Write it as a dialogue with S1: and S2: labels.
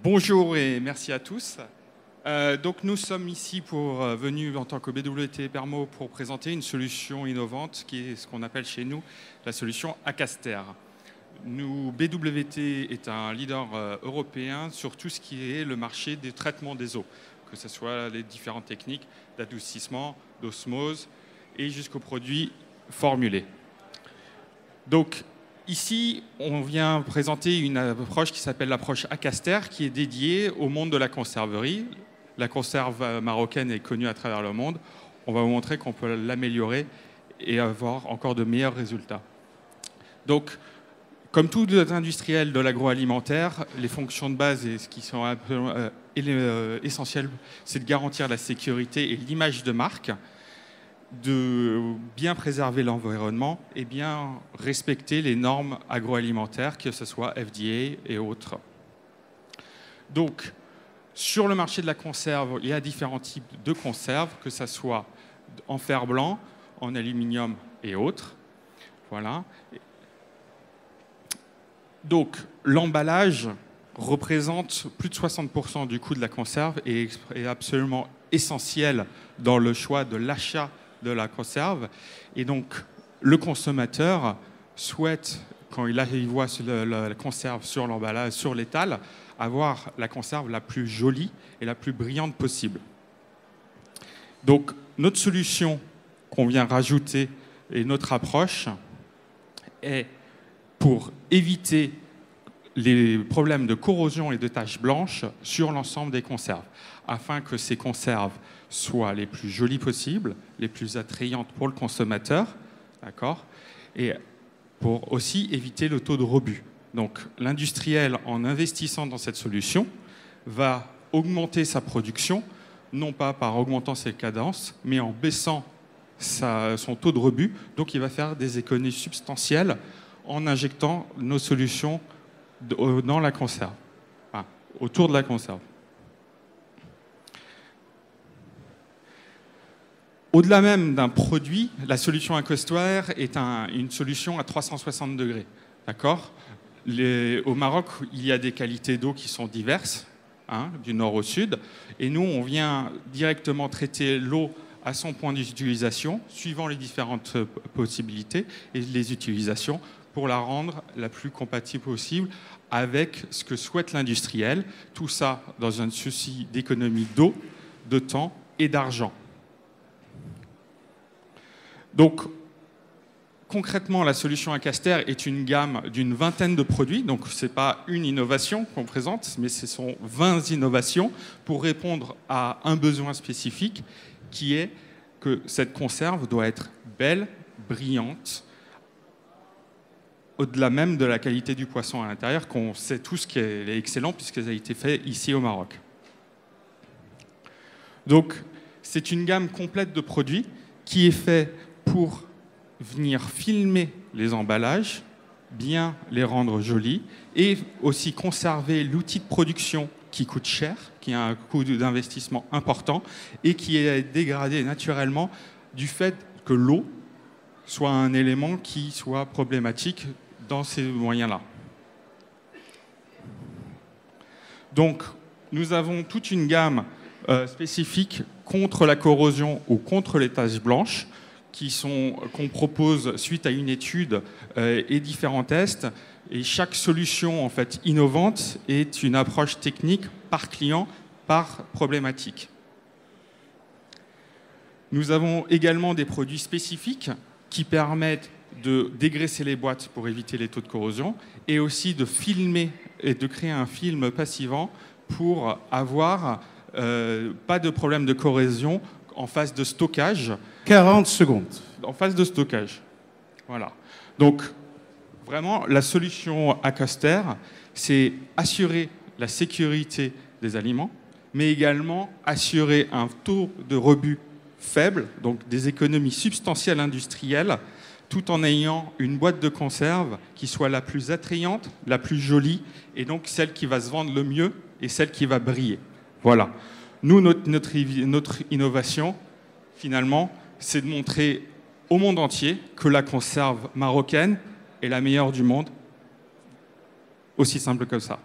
S1: Bonjour et merci à tous. Donc nous sommes ici venus en tant que BWT Permo pour présenter une solution innovante qui est ce qu'on appelle chez nous la solution Acaster. BWT est un leader européen sur tout ce qui est le marché des traitements des eaux, que ce soit les différentes techniques d'adoucissement, d'osmose et jusqu'aux produits formulés. Donc ici, on vient présenter une approche qui s'appelle l'approche Acaster, qui est dédiée au monde de la conserverie. La conserve marocaine est connue à travers le monde. On va vous montrer qu'on peut l'améliorer et avoir encore de meilleurs résultats. Donc, comme tous les industriels de l'agroalimentaire, les fonctions de base et ce qui sont essentielles, c'est de garantir la sécurité et l'image de marque, de bien préserver l'environnement et bien respecter les normes agroalimentaires, que ce soit FDA et autres. Donc, sur le marché de la conserve, il y a différents types de conserves, que ce soit en fer blanc, en aluminium et autres. Voilà. Donc, l'emballage représente plus de 60% du coût de la conserve et est absolument essentiel dans le choix de l'achat de la conserve. Et donc, le consommateur souhaite, quand il voit la conserve sur l'emballage, sur l'étal, avoir la conserve la plus jolie et la plus brillante possible. Donc, notre solution qu'on vient rajouter et notre approche est pour éviter les problèmes de corrosion et de taches blanches sur l'ensemble des conserves, afin que ces conserves soient les plus jolies possibles, les plus attrayantes pour le consommateur, d'accord, et pour aussi éviter le taux de rebut. Donc l'industriel, en investissant dans cette solution, va augmenter sa production, non pas par augmentant ses cadences, mais en baissant son taux de rebut. Donc il va faire des économies substantielles en injectant nos solutions dans la conserve, enfin, autour de la conserve. Au-delà même d'un produit, la solution Acaster est une solution à 360 degrés. D'accord ? Au Maroc, il y a des qualités d'eau qui sont diverses, hein, du nord au sud, et nous, on vient directement traiter l'eau à son point d'utilisation, suivant les différentes possibilités et les utilisations, pour la rendre la plus compatible possible avec ce que souhaite l'industriel. Tout ça dans un souci d'économie d'eau, de temps et d'argent. Donc, concrètement, la solution Acaster est une gamme d'une vingtaine de produits. Donc, ce n'est pas une innovation qu'on présente, mais ce sont 20 innovations pour répondre à un besoin spécifique qui est que cette conserve doit être belle, brillante, au-delà même de la qualité du poisson à l'intérieur, qu'on sait tous qu'elle est excellente puisqu'elle a été faite ici au Maroc. Donc, c'est une gamme complète de produits qui est faite pour venir filmer les emballages, bien les rendre jolis, et aussi conserver l'outil de production qui coûte cher, qui a un coût d'investissement important, et qui est dégradé naturellement du fait que l'eau soit un élément qui soit problématique dans ces moyens-là. Donc, nous avons toute une gamme spécifique contre la corrosion ou contre les taches blanches qu'on propose suite à une étude et différents tests. Et chaque solution en fait, innovante est une approche technique par client, par problématique. Nous avons également des produits spécifiques qui permettent de dégraisser les boîtes pour éviter les taux de corrosion et aussi de filmer et de créer un film passivant pour avoir pas de problème de corrosion en phase de stockage.
S2: 40 secondes.
S1: En phase de stockage. Voilà. Donc, vraiment, la solution Acaster, c'est assurer la sécurité des aliments, mais également assurer un taux de rebut faible, donc des économies substantielles industrielles, tout en ayant une boîte de conserve qui soit la plus attrayante, la plus jolie, et donc celle qui va se vendre le mieux et celle qui va briller. Voilà. Nous, notre innovation, finalement, c'est de montrer au monde entier que la conserve marocaine est la meilleure du monde. Aussi simple que ça.